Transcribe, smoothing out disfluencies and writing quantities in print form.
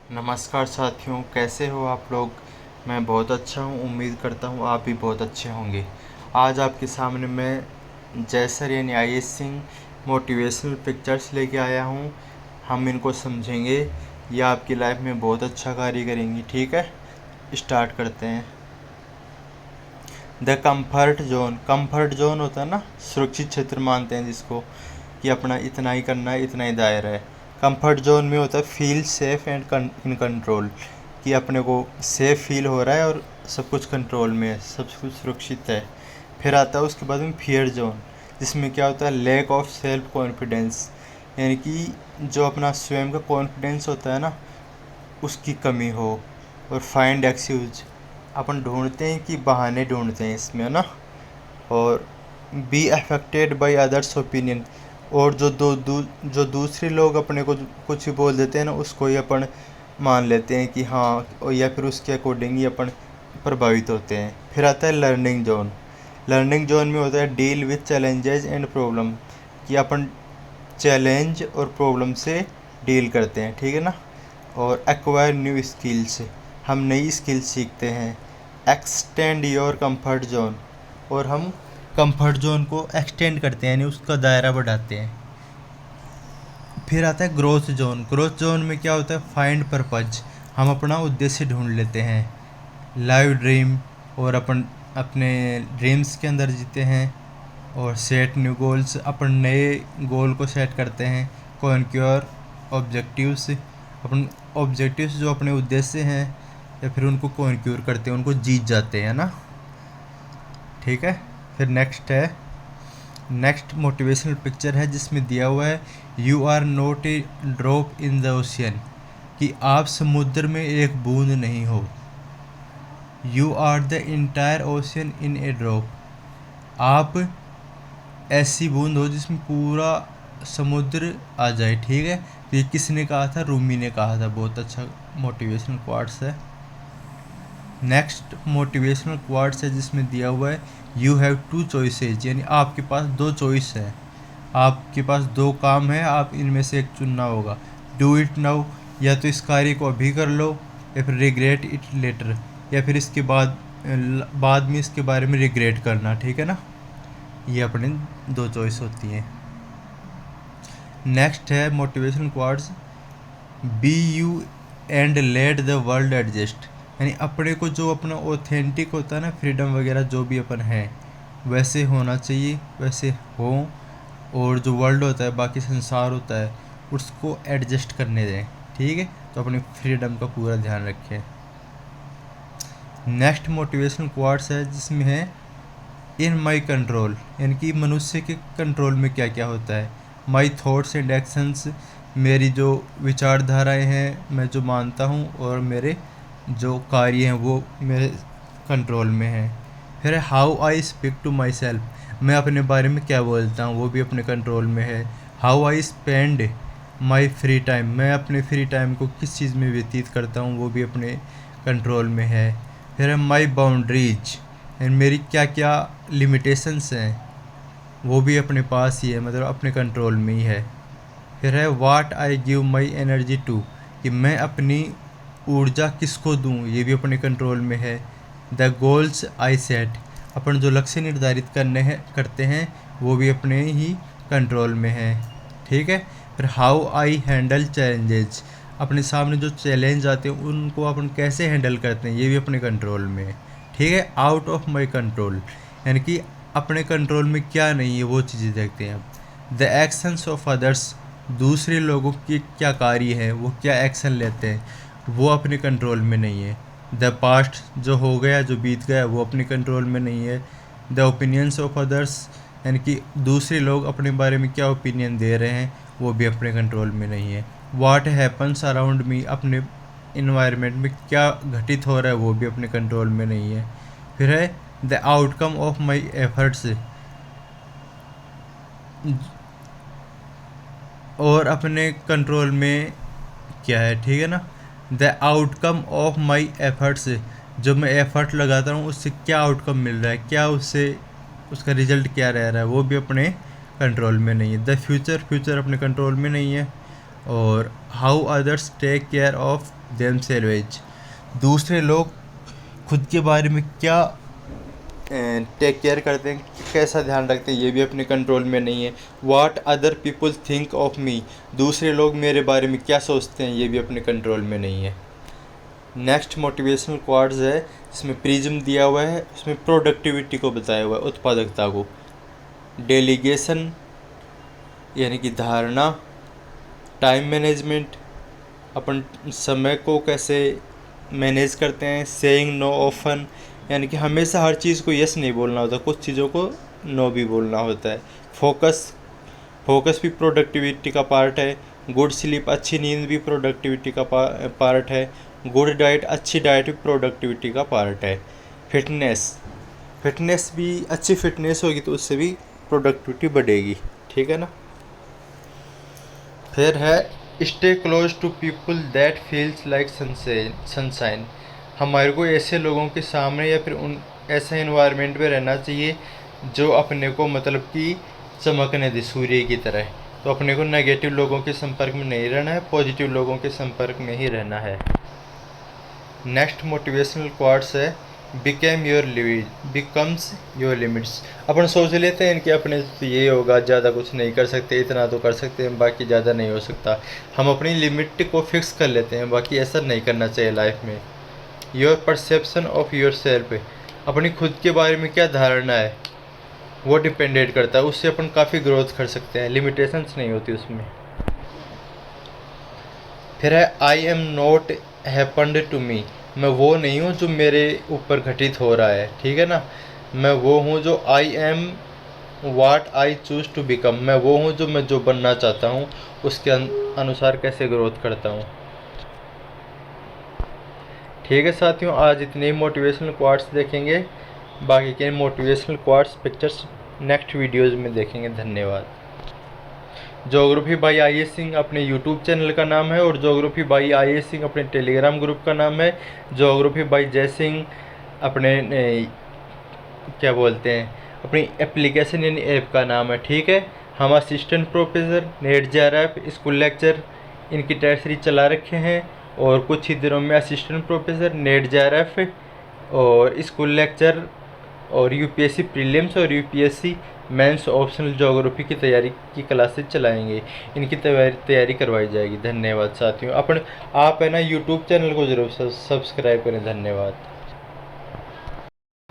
नमस्कार साथियों, कैसे हो आप लोग। मैं बहुत अच्छा हूँ। उम्मीद करता हूँ आप भी बहुत अच्छे होंगे। आज आपके सामने मैं जय सर यानी आई सिंह मोटिवेशनल पिक्चर्स लेके आया हूँ। हम इनको समझेंगे, ये आपकी लाइफ में बहुत अच्छा कार्य करेंगी। ठीक है, स्टार्ट करते हैं। द कंफर्ट जोन होता है ना, सुरक्षित क्षेत्र मानते हैं जिसको, कि अपना इतना ही करना है, इतना ही दायरा है। कंफर्ट जोन में होता है feel safe and in control, कि अपने को सेफ फील हो रहा है और सब कुछ कंट्रोल में है, सब कुछ सुरक्षित है। फिर आता है उसके बाद में फियर जोन, जिसमें क्या होता है लैक ऑफ सेल्फ कॉन्फिडेंस, यानी कि जो अपना स्वयं का कॉन्फिडेंस होता है ना, उसकी कमी हो। और फाइंड एक्सक्यूज, अपन ढूंढते हैं कि बहाने ढूंढते हैं इसमें, है ना। और be affected by others opinion, और जो दूसरे लोग अपने को कुछ भी बोल देते हैं ना, उसको ही अपन मान लेते हैं कि हाँ, और या फिर उसके अकॉर्डिंग ही अपन प्रभावित होते हैं। फिर आता है लर्निंग जोन में होता है deal with challenges and problem, कि अपन चैलेंज और प्रॉब्लम से डील करते हैं। ठीक है ना। और एक्वायर न्यू स्किल्स, हम नई स्किल्स सीखते हैं। एक्सटेंड योर कंफर्ट जोन, और हम कंफर्ट जोन को एक्सटेंड करते हैं, यानी उसका दायरा बढ़ाते हैं। फिर आता है ग्रोथ जोन में क्या होता है फाइंड पर्पज, हम अपना उद्देश्य ढूंढ लेते हैं। लाइव ड्रीम, और अपन अपने ड्रीम्स के अंदर जीते हैं। और सेट न्यू गोल्स, अपन नए गोल को सेट करते हैं। कॉन्क्योर ऑब्जेक्टिव्स, अपन ऑब्जेक्टिव्स जो अपने उद्देश्य हैं या फिर उनको कॉन्क्योर करते हैं, उनको जीत जाते हैं ना। ठीक है। फिर नेक्स्ट मोटिवेशनल पिक्चर है, जिसमें दिया हुआ है you are not a drop in the ocean, कि आप समुद्र में एक बूंद नहीं हो। You are the entire ocean in a drop, आप ऐसी बूंद हो जिसमें पूरा समुद्र आ जाए। ठीक है। तो ये किसने कहा था, रूमी ने कहा था। बहुत अच्छा मोटिवेशनल क्वार्ट्स है। नेक्स्ट मोटिवेशनल क्वार्ट्स है, जिसमें दिया हुआ है यू हैव टू चॉइसेज, यानी आपके पास दो चॉइस है, आपके पास दो काम है, आप इनमें से एक चुनना होगा। डू इट नाउ, या तो इस कार्य को अभी कर लो, या फिर रिग्रेट इट लेटर, या फिर इसके बाद में इसके बारे में रिग्रेट करना। ठीक है ना। ये अपने दो चॉइस होती हैं। नेक्स्ट है motivational quotes be you and let the world adjust, यानी अपने को जो अपना ऑथेंटिक होता है ना, फ्रीडम वगैरह जो भी अपन है वैसे होना चाहिए, वैसे हो। और जो वर्ल्ड होता है, बाकी संसार होता है, उसको एडजस्ट करने दें। ठीक है। तो अपनी फ्रीडम का पूरा ध्यान रखें। नेक्स्ट मोटिवेशनल क्वार्ट्स है, जिसमें है इन माई कंट्रोल, यानी कि मनुष्य के कंट्रोल में क्या क्या होता है। माई थॉट्स एंड एक्शंस, मेरी जो विचारधाराएं हैं, मैं जो मानता हूँ, और मेरे जो कार्य हैं वो मेरे कंट्रोल में हैं। फिर how I speak to myself, मैं अपने बारे में क्या बोलता हूँ, वो भी अपने कंट्रोल में है। How I spend my free time, मैं अपने फ्री टाइम को किस चीज़ में व्यतीत करता हूँ, वो भी अपने कंट्रोल में है। फिर है माई बाउंड्रीज, एंड मेरी क्या क्या लिमिटेशंस हैं, वो भी अपने पास ही है, मतलब अपने कंट्रोल में ही है। फिर है what I give my energy to, कि मैं अपनी ऊर्जा किसको दूँ, ये भी अपने कंट्रोल में है। द गोल्स आई सेट, अपन जो लक्ष्य निर्धारित करते हैं वो भी अपने ही कंट्रोल में है। ठीक है। फिर हाउ आई हैंडल चैलेंजेस, अपने सामने जो चैलेंज आते हैं उनको अपन कैसे हैंडल करते हैं, ये भी अपने कंट्रोल में है। ठीक है। आउट ऑफ माई कंट्रोल, यानी कि अपने कंट्रोल में क्या नहीं है वो चीज़ें देखते हैं अब। द एक्शंस ऑफ अदर्स, दूसरे लोगों के क्या कार्य हैं, वो क्या एक्शन लेते हैं, वो अपने कंट्रोल में नहीं है। द पास्ट, जो हो गया, जो बीत गया, वो अपने कंट्रोल में नहीं है। द ओपिनियंस ऑफ अदर्स, यानी कि दूसरे लोग अपने बारे में क्या ओपिनियन दे रहे हैं, वो भी अपने कंट्रोल में नहीं है। वाट हैपन्स अराउंड मी, अपने इन्वायरमेंट में क्या घटित हो रहा है, वो भी अपने कंट्रोल में नहीं है। फिर है the outcome of my efforts, और अपने कंट्रोल में क्या है। ठीक है ना। The outcome of my efforts, जो मैं एफर्ट लगाता हूँ उससे क्या आउटकम मिल रहा है, क्या उससे उसका रिजल्ट क्या रह रहा है, वो भी अपने कंट्रोल में नहीं है। द फ्यूचर अपने कंट्रोल में नहीं है। और how others take care of themselves, दूसरे लोग खुद के बारे में क्या टेक केयर करते हैं, कैसा ध्यान रखते हैं, ये भी अपने कंट्रोल में नहीं है। वाट other people think of me, दूसरे लोग मेरे बारे में क्या सोचते हैं, ये भी अपने कंट्रोल में नहीं है। नेक्स्ट मोटिवेशनल क्वाड्स है, इसमें प्रिज्म दिया हुआ है, इसमें प्रोडक्टिविटी को बताया हुआ है, उत्पादकता को। डेलीगेशन यानी कि धारणा, टाइम मैनेजमेंट, अपन समय को कैसे मैनेज करते हैं। सेइंग नो ऑफन, यानी कि हमेशा हर चीज़ को यस नहीं बोलना होता, कुछ चीज़ों को नो भी बोलना होता है। फोकस भी प्रोडक्टिविटी का पार्ट है। गुड स्लीप, अच्छी नींद भी प्रोडक्टिविटी का पार्ट है। गुड डाइट, अच्छी डाइट भी प्रोडक्टिविटी का पार्ट है। फिटनेस भी, अच्छी फिटनेस होगी तो उससे भी प्रोडक्टिविटी बढ़ेगी, ठीक है ना। फिर है stay close to people that feels like sunshine, हमारे को ऐसे लोगों के सामने या फिर उन ऐसे इन्वायरमेंट में रहना चाहिए जो अपने को मतलब कि चमकने दे सूर्य की तरह। तो अपने को नेगेटिव लोगों के संपर्क में नहीं रहना है, पॉजिटिव लोगों के संपर्क में ही रहना है। नेक्स्ट मोटिवेशनल क्वाड्स है बिकम्स योर लिमिट्स, अपन सोच लेते हैं कि अपने से ये होगा, ज़्यादा कुछ नहीं कर सकते, इतना तो कर सकते हैं, बाकी ज़्यादा नहीं हो सकता। हम अपनी लिमिट को फिक्स कर लेते हैं, बाकी ऐसा नहीं करना चाहिए लाइफ में। Your perception of your self, अपनी खुद के बारे में क्या धारणा है वो डिपेंडेंट करता है, उससे अपन काफ़ी ग्रोथ कर सकते हैं, लिमिटेशंस नहीं होती उसमें। फिर है I am not happened to me, मैं वो नहीं हूँ जो मेरे ऊपर घटित हो रहा है, ठीक है ना। मैं वो हूँ जो I am what I choose to become, मैं वो हूँ जो मैं जो बनना चाहता हूँ उसके अनुसार कैसे ग्रोथ करता हूँ। ठीक है साथियों, आज इतने ही मोटिवेशनल क्वाट्स देखेंगे, बाकी के motivational quotes pictures next videos में देखेंगे। धन्यवाद। Geography by I S Singh अपने यूट्यूब चैनल का नाम है, और geography by I S Singh अपने टेलीग्राम ग्रुप का नाम है। ज्योग्राफी बाई जय सिंह अपने क्या बोलते हैं, अपनी एप्लीकेशन यानी ऐप का नाम है, ठीक है। हम assistant professor, net JRF, school lecture इनकी टेस्ट सीरीज चला रखे हैं, और कुछ ही दिनों में असिस्टेंट प्रोफेसर, नेट JRF और स्कूल लेक्चर और UPSC प्रीलिम्स और UPSC मेंस ऑप्शनल ज्योग्राफी की तैयारी की क्लासेज चलाएंगे, इनकी तैयारी करवाई जाएगी। धन्यवाद साथियों। आप है ना यूट्यूब चैनल को जरूर सब्सक्राइब करें। धन्यवाद।